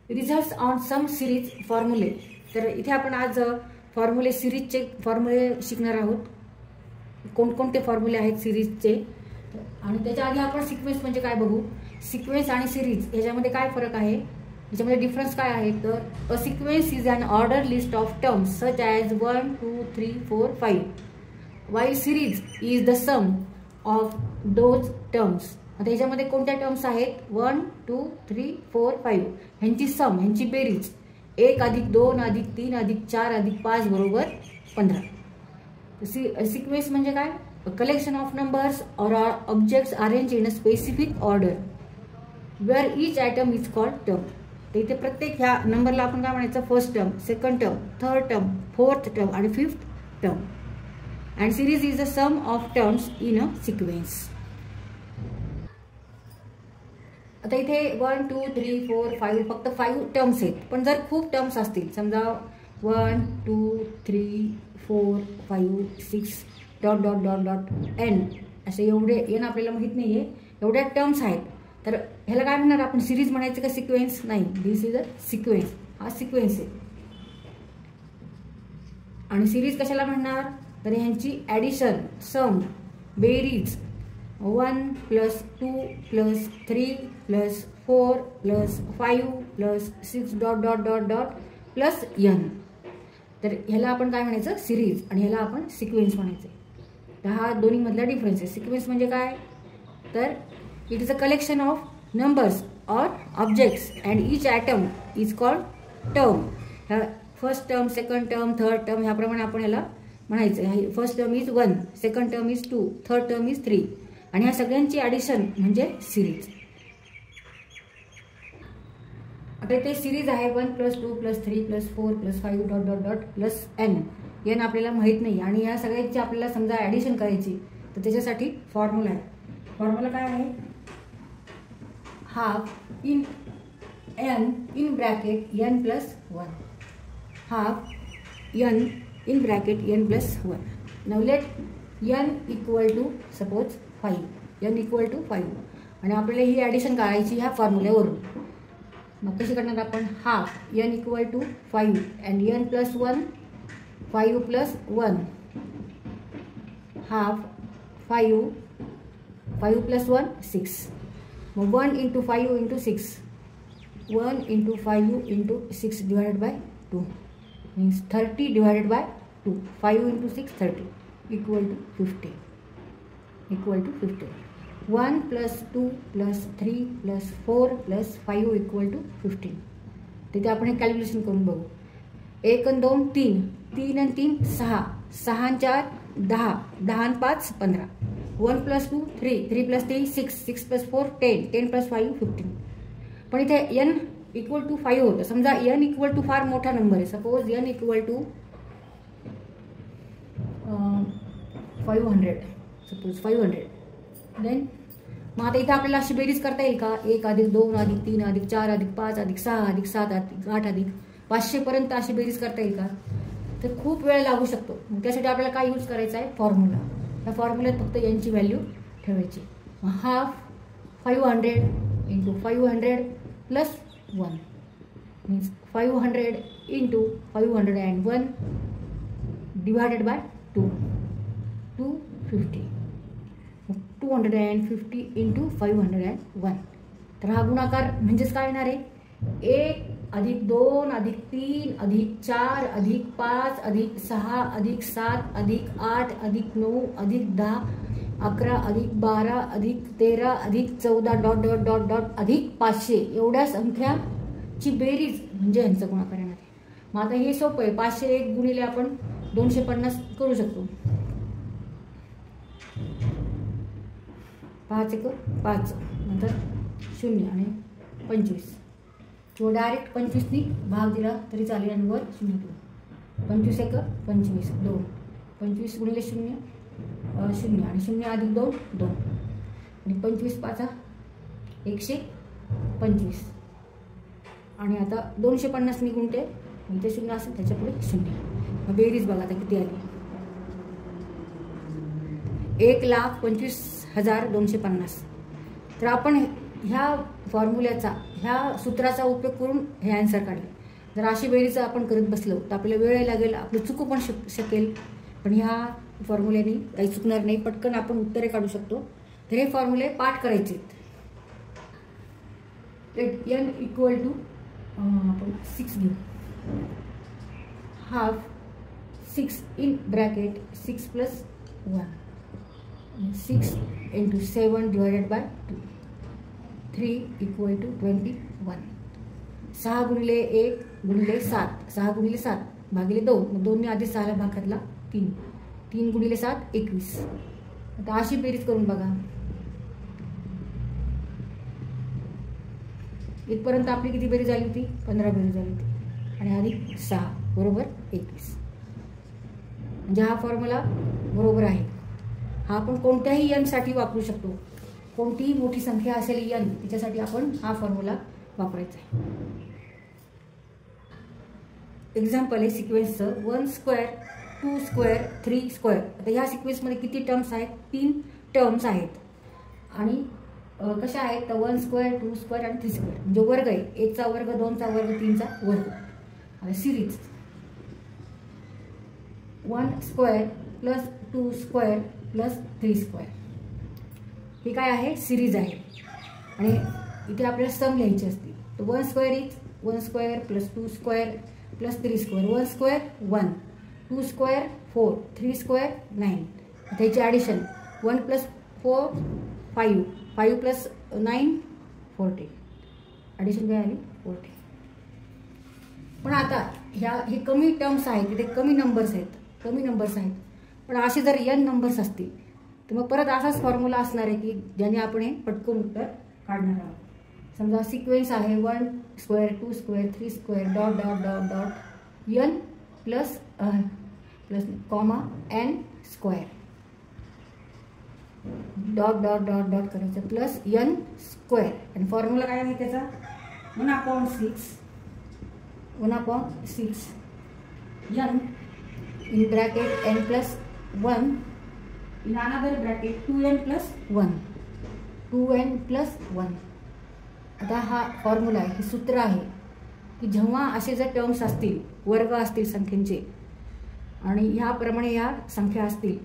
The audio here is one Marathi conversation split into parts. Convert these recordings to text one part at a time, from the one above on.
रिझल्ट्स ऑन सम सिरीज फॉर्म्युले. तर इथे आपण आज फॉर्म्युले सिरीजचे फॉर्म्युले शिकणार आहोत. कोणकोणते फॉर्म्युले आहेत सिरीजचे आणि त्याच्या आधी आपण सिक्वेन्स म्हणजे काय बघू. सिक्वेन्स आणि सिरीज याच्यामध्ये काय फरक आहे, याच्यामध्ये डिफरन्स काय आहे. तर a sequence is an order list of terms such as 1 2 3 4 5 while series is the sum of those terms. आता याच्यामध्ये कोणत्या टर्म्स आहेत 1 2 3 4 5 ह्यांची सम, ह्यांची बेरीज 1 + 2 + 3 + 4 + 5 बरोबर 15. सिक्वेन्स म्हणजे काय, collection of numbers or objects arrange in a specific order where each item is called term. तर इथे प्रत्येक ह्या नंबरला आपण काय म्हणायचं, first term, second term, third term, fourth term आणि fifth term. And series is the sum of terms in a sequence. आता इथे 1 2 3 4 5 फक्त 5 टर्म्स आहेत. पण जर खूप टर्म्स असतील, समजा 1 2 3 4 5 6 dot dot dot dot n असे एवढे n आपल्याला माहित नाहीये, एवढ्या टर्म्स आहेत, तर ह्याला काय म्हणणार आपण, सिरीज म्हणायचं का सिक्वेन्स. नाही, दिस इज अ सिक्वेन्स. हा सिक्वेन्स आहे. आणि सिरीज कशाला म्हणणार, तर ह्यांची ॲडिशन, सम, बेरीज 1 + 2 + 3 + 4 + 5 + 6 dot dot dot dot plus n. तर ह्याला आपण काय म्हणायचं, सिरीज, आणि ह्याला आपण सिक्वेन्स म्हणायचं. तर हा दोन्ही मधला डिफरन्स आहे. सिक्वेन्स म्हणजे काय, तर it is a collection of numbers or objects and each item is called term. ह्या first term, second term, third term ह्याप्रमाणे आपण ह्याला म्हणायचं. First term is 1, second term is 2, third term is 3 आणि ह्या सगळ्यांची ॲडिशन म्हणजे सिरीज. आता इथे सिरीज आहे 1 + 2 + 3 + 4 + 5 dot dot dot plus n आपल्याला माहित नाही आणि या सगळ्यांची आपल्याला समजा ॲडिशन करायची, तर त्याच्यासाठी फॉर्म्युला आहे. फॉर्म्युला काय आहे, half in n in bracket n + 1, half n in bracket n + 1. Now let n = suppose 5, n = 5 आणि आपल्याला ही ॲडिशन करायची ह्या फॉर्म्युल्यावरून. मग कशी करणार आपण, half n = 5 and n + 1 5 + 1 half 5 + 1 6. मग 1 × 5 × 6 1 × 5 × 6 divided by 2 means 30 divided by 2. 5 × 6 30 = 50. 1 + 2 + 3 + 4 + 5 = 15. तिथे आपण हे कॅल्क्युलेशन करून बघू. 1 आणि 2 3, 3 आणि 3 6, 6 आणि 4 10, 10 आणि 5 15. 1 + 2 3, 3 + 3 6, 6 + 4 10, 10 + 5 15. पण इथे n = 5 होतं. समजा n = फार मोठा नंबर आहे. Suppose n = 500, suppose 500. देन मग आता इथे आपल्याला अशी बेरीज करता येईल का, 1 + 2 + 3 + 4 + 5 + 6 + 7 + 8 + 500 पर्यंत अशी बेरीज करता येईल का, तर खूप वेळ लागू शकतो. त्यासाठी आपल्याला काय यूज करायचं आहे, फॉर्म्युला. त्या फॉर्म्युल्यात फक्त यांची व्हॅल्यू ठेवायची. Half 500 × 500 + 1 means 500 × 501 divided by 2 250. 250 × 501. तर हा गुणाकार म्हणजेच काय येणार आहे, 1 + 2 + 3 + 4 + 5 + 6 + 7 + 8 + 9 + 10 11 + 12 + 13 + 14 डॉट डॉट डॉट डॉट अधिक 500 एवढ्या संख्याची बेरीज म्हणजे यांचा गुणाकार येणार आहे. मग आता हे सोपं आहे. 501 गुणिले आपण 250 करू शकतो. 5 × 5 नंतर 0 आणि 25 किंवा डायरेक्ट 25नी भाग दिला तरी चालेल आणि वर 0 2. 25 × 1 25 2, 25 × 0 0 आणि 0 + 2 2 आणि 25 × 5 125 आणि आता 250नी गुणते इथे 0 असेल त्याच्या पुढे 0. बेरीज बघा आता किती आली, 1,25,250. तर आपण ह्या फॉर्म्युल्याचा, ह्या सूत्राचा उपयोग करून हे आन्सर काढले. जर अशी बेरीज आपण करत बसलो तर आपल्याला वेळ लागेल, आपलं चुकू पण शकेल. पण ह्या फॉर्म्युल्याने काही चुकणार नाही, पटकन आपण उत्तरे काढू शकतो. तर हे फॉर्म्युले पाठ करायचे. n इक्वल टू आपण 6 घेऊ. Half 6 in bracket 6 plus 1 6 into 7 divided by 2 3 equal to 21. 6 गुणिले 1 गुणिले 7 6 गुणिले 7 भागिले 2 2 ने आधी 6ला भाग घातला 3 3 गुणिले 7 21. आता अशी बेरीज करून बघा. इथपर्यंत आपली किती बेरीज झाली होती? 15 बेरीज झाली होती आणि अधिक 6 बरोबर 21. म्हणजे हा फॉर्म्युला बरोबर आहे. हा आपण कोणत्याही n साठी वापरू शकतो. कोणतीही मोठी संख्या असेल n, तिच्यासाठी आपण हा फॉर्म्युला वापरायचा आहे. एक्झाम्पल आहे सिक्वेन्सचं 1 स्क्वेअर 2 स्क्वेअर 3 स्क्वेअर. आता ह्या सिक्वेन्समध्ये किती टर्म्स आहेत? 3 टर्म्स आहेत. आणि कशा आहेत तर 1 स्क्वेअर 2 स्क्वेअर आणि 3 स्क्वेअर म्हणजे वर्ग आहे. 1 चा वर्ग 2 चा वर्ग 3 चा वर्ग. आता series 1 square plus 2 square plus 3 square हे काय आहे? सिरीज आहे. आणि इथे आपल्याला सम लिहायची असते. तर 1 square is 1 square plus 2 square plus 3 square. 1 square 1 2 square 4 3 square 9. त्याची ॲडिशन 1 प्लस 4 5 5 प्लस 9 40. ॲडिशन काय आली? 40. पण आता हे कमी टर्म्स आहेत, तिथे कमी नंबर्स आहेत. पण असे जर n नंबर्स असतील तर मग परत असाच फॉर्म्युला असणार आहे की ज्याने आपण हे पटकन उत्तर काढणार आहोत. समजा सिक्वेन्स आहे 1 square 2 square 3 square dot dot dot dot n plus comma n square dot dot dot dot करायचं प्लस n स्क्वेअर. आणि फॉर्म्युला काय आहे त्याचा? 1/6 n in bracket n plus 1 in another bracket 2n plus 1. आता हा फॉर्म्युला आहे, हे सूत्र आहे की जेव्हा असे जर टर्म्स असतील, वर्ग असतील संख्येचे आणि ह्याप्रमाणे ह्या संख्या असतील,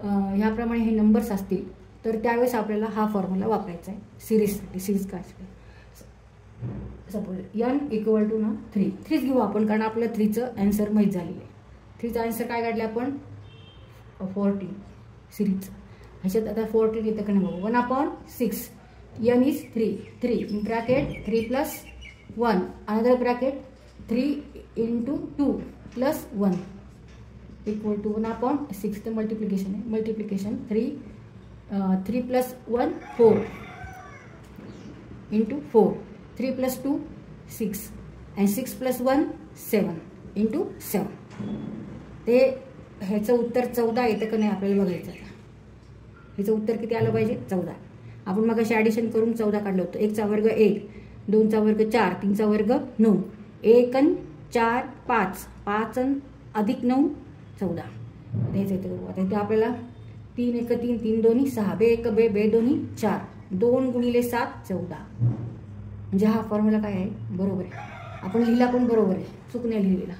ह्याप्रमाणे हे नंबर्स असतील तर त्यावेळेस आपल्याला हा फॉर्म्युला वापरायचा आहे सिरीजसाठी. सिरीज काय सपोज n इक्वल टू 3 घेऊ आपण, कारण आपल्याला 3चं आन्सर माहीत झालेलं आहे. 3चा आन्सर काय काढले आपण? 14 सिरीज. ह्याच्यात आता 14 येतं का नाही बघू. 1/6 n is 3 in bracket 3 plus 1 another bracket 3 into 2 plus 1 equal to 1/6. तर मल्टिप्लिकेशन आहे. Multiplication 3 plus 1 4 into 4 3 plus 2 6 and 6 plus 1 7 into 7. ते ह्याचं उत्तर 14 येतं का नाही आपल्याला बघायचं. ह्याचं उत्तर किती आलं पाहिजे? 14. आपण मग अशी ॲडिशन करून 14 काढलं होतं. 1चा वर्ग 1 2चा वर्ग 4 3चा वर्ग 9 1 आणि 4 5 5 अधिक 9 14. तेच येतं. आता इथे आपल्याला 3 1 3 3 2 6 बे 1 बे बे 2 4 2 गुणिले 7 14. म्हणजे हा फॉर्म्युला काय आहे? बरोबर आहे. आपण लिहिला पण बरोबर आहे, चूक नाही लिहिलेला.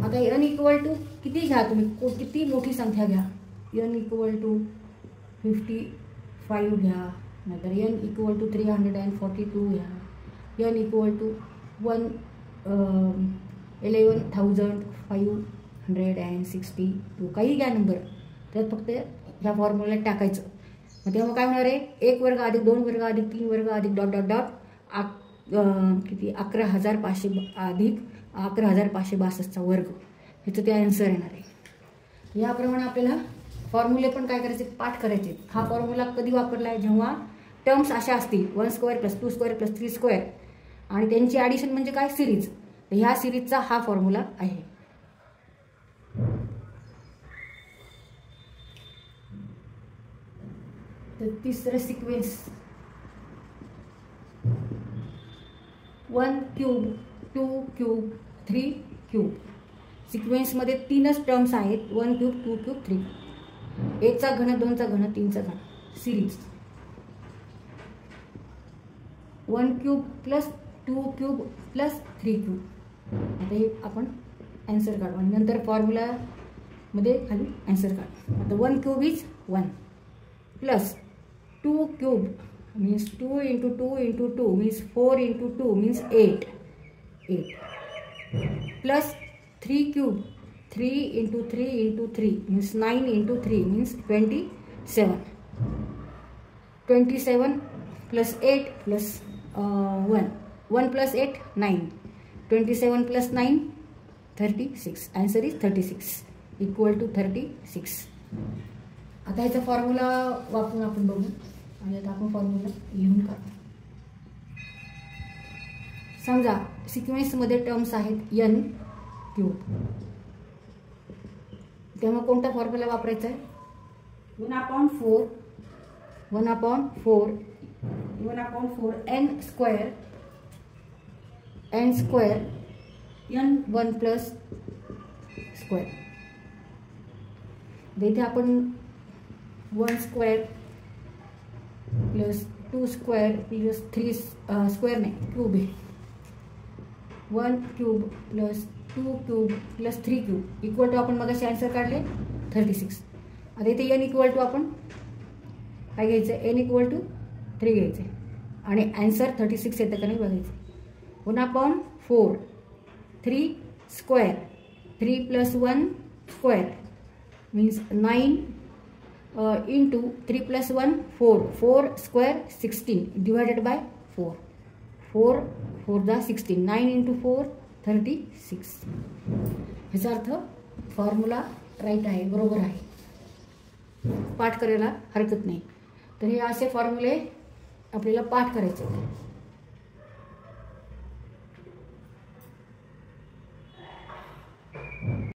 आता n इक्वल टू किती घ्या तुम्ही, किती मोठी संख्या घ्या. n इक्वल टू 55 घ्या, नाहीतर n इक्वल टू 342 घ्या, n इक्वल टू 11,562 काही घ्या नंबर. त्यात फक्त ह्या फॉर्म्युला टाकायचं. मग तेव्हा काय होणार आहे? 1 वर्ग अधिक 2 वर्ग अधिक 3 वर्ग अधिक डॉट डॉट डॉट किती 11,500 अधिक 11,562चा वर्ग. ह्याचं ते आन्सर येणार आहे. याप्रमाणे आपल्याला फॉर्म्युले पण काय करायचे? पाठ करायचे. हा फॉर्म्युला कधी वापरला आहे? जेव्हा टर्म्स अशा असतील 1 square plus 2 square plus 3 square आणि त्यांची ॲडिशन म्हणजे काय? सिरीज. तर ह्या सिरीजचा हा फॉर्म्युला आहे. तर तिसरं सिक्वेन्स 1 क्यूब 2 क्यूब 3 क्यूब. सिक्वेन्समध्ये 3च टर्म्स आहेत. 1 क्यूब 2 क्यूब 3. 1चा घन 2चा घन 3चा घन. Series 1 cube plus 2 cube plus 3 cube. आता हे आपण ॲन्सर काढू आणि नंतर फॉर्म्युलामध्ये खाली ॲन्सर काढू. आता 1 cube is 1 plus 2 cube means 2 into 2 into 2 means 4 into 2 means 8 plus 3 cube 3 into 3 into 3 means 9 into 3 means 27 plus 8 plus 1 plus 8 9 27 plus 9 36. Answer is 36 equal to 36. आता ह्याचा फॉर्म्युला वापरून आपण बघू आणि आता आपण फॉर्म्युला लिहून काढू. समजा सिक्वेन्समध्ये टर्म्स आहेत n क्यूब, तेव्हा कोणता फॉर्म्युला वापरायचा आहे? 1/4 n square n1 plus square. इथे आपण 1 square plus 2 square plus 3 square नाही क्यूब आहे. 1 cube plus 2 cube plus 3 cube equal to आपण मगाशी आन्सर काढले 36. आता इथे n इक्वल टू आपण काय घ्यायचं? n इक्वल टू 3 घ्यायचं आणि आन्सर 36 येतं का नाही बघायचं. 1/4 3 square 3 plus 1 square means 9 into 3 plus 1 4 square 16 divided by 4 4 16 9 into 4 36. ह्याचा अर्थ फॉर्म्युला राईट आहे, बरोबर आहे, पाठ करायला हरकत नाही. तर हे असे फॉर्म्युले आपल्याला पाठ करायचे.